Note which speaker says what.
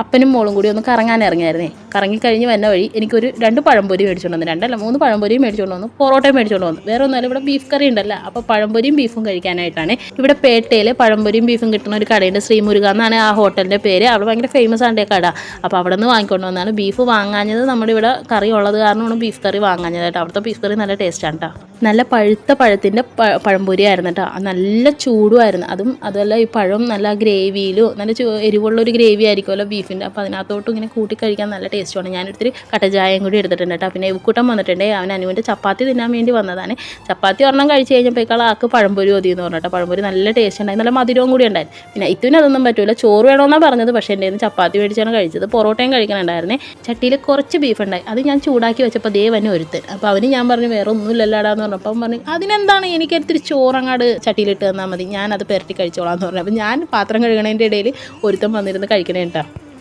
Speaker 1: അപ്പനും മോളും കൂടി ഒന്ന് കറങ്ങാൻ ഇറങ്ങിയായിരുന്നേ. കറങ്ങിക്കഴിഞ്ഞ് വന്ന വഴി എനിക്കൊരു 2 പഴംപൊരി മേടിച്ചുകൊണ്ട് വന്നു. 2 അല്ല 3 പഴംപൊരിയും മേടിച്ചുകൊണ്ട് വന്നു, പൊറോട്ടയും മേടിച്ചുകൊണ്ട് വന്നു. വേറെ ഒന്നുമല്ല, ഇവിടെ ബീഫ് കറി ഉണ്ടല്ലോ, അപ്പോൾ പഴംപൊരിയും ബീഫും കഴിക്കാനായിട്ടാണ്. ഇവിടെ പേട്ടയിൽ പഴംപൊരിയും ബീഫും കിട്ടുന്ന ഒരു കടയുണ്ട്, ശ്രീമുരുക എന്നാണ് ആ ഹോട്ടലിൻ്റെ പേര്. അവിടെ ഭയങ്കര ഫേമസ് ആണ് കട. അപ്പോൾ അവിടെ നിന്ന് വാങ്ങിക്കൊണ്ട് വന്നാണ്. ബീഫ് വാങ്ങാഞ്ഞത് നമ്മുടെ ഇവിടെ കറി ഉള്ളത് കാരണമാണ് ബീഫ് കറി വാങ്ങാഞ്ഞത് കേട്ടോ. അവിടുത്തെ ബീഫ് കറി നല്ല ടേസ്റ്റാണ് കേട്ടോ. നല്ല പഴുത്ത പഴത്തിൻ്റെ പഴംപൊരി ആയിരുന്നു കേട്ടോ. നല്ല ചൂടുമായിരുന്നു. അതുമല്ല ഈ പഴം നല്ല ഗ്രേവിയിലും നല്ല എരിവുള്ളൊരു ഗ്രേവി ആയിരിക്കുമല്ലോ ബീഫിൻ്റെ. അപ്പോൾ അതിനകത്തോട്ട് ഇങ്ങനെ കൂട്ടി കഴിക്കാൻ നല്ല ടേസ്റ്റുമാണ്. ഞാനൊത്തിരി കട്ടചായയും കൂടി എടുത്തിട്ടുണ്ട് കേട്ടോ. പിന്നെ ഇവക്കൂട്ടം വന്നിട്ടുണ്ട്. അവൻ അനുവിൻ്റെ ചപ്പാത്തി തിന്നാൻ വേണ്ടി വന്നതാണ്. ചപ്പാത്തി ഒരെണ്ണം കഴിച്ച് കഴിഞ്ഞപ്പോഴേക്കാൾ ആൾക്ക് പഴംപൊരി മതിയെന്ന് പറഞ്ഞിട്ട്. പഴംപൊരി നല്ല ടേസ്റ്റ് ഉണ്ടായി, നല്ല മധുരവും കൂടി ഉണ്ടായിരുന്നു. പിന്നെ ഇതിന് അതൊന്നും പറ്റില്ല, ചോറ് വേണമെന്നാണ് പറഞ്ഞത്. പക്ഷേ എൻ്റെ ചപ്പാത്തി മേടിച്ചാണ് കഴിച്ചത്. പൊറോട്ടയും കഴിക്കണുണ്ടായിരുന്നേ. ചട്ടിയിൽ കുറച്ച് ബീഫ് ഉണ്ടായി, അത് ഞാൻ ചൂടാക്കി വെച്ചപ്പോൾ ദേവന് ഒരുത്തൻ. അപ്പോൾ അവന് ഞാൻ പറഞ്ഞു വേറെ ഒന്നുമില്ലല്ലാടാന്ന് പറഞ്ഞപ്പോൾ പറഞ്ഞു അതിനെന്താണ്, എനിക്ക് ഇത്തിരി ചോറങ്ങാട് ചട്ടിയിലിട്ട് തന്നാൽ മതി, ഞാനത് പുരട്ടി കഴിച്ചോളാം എന്ന് പറഞ്ഞു. അപ്പോൾ ഞാൻ പാത്രം കഴുകണതിൻ്റെ ഇടയിൽ ഒരുത്തൻ വന്നിരുന്ന് കഴിക്കണേ കേട്ടോ.